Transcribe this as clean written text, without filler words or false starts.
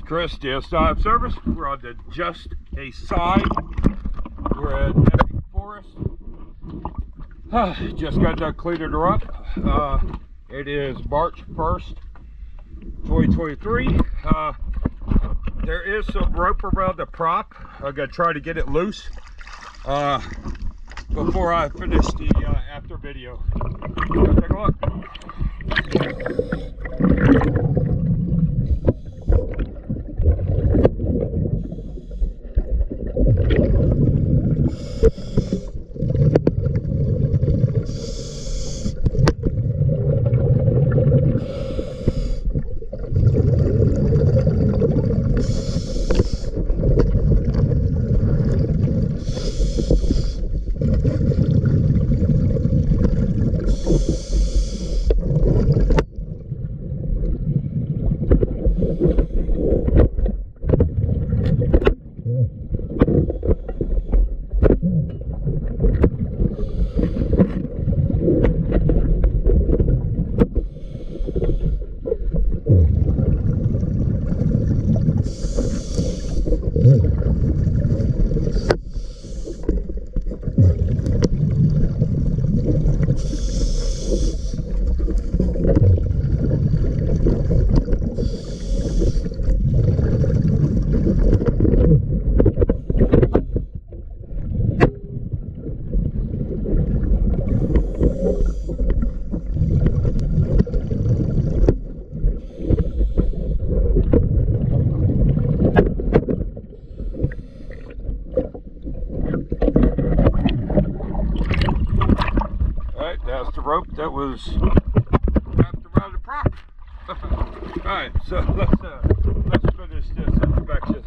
Chris, DS Service. We're on the Just a Side. We're at Epic Forest. Just got done cleaning her up. It is March 1st, 2023. There is some rope around the prop. I'm going to try to get it loose before I finish the after video. Take a look. That's the rope that was wrapped around the prop. Alright, so let's finish this inspection.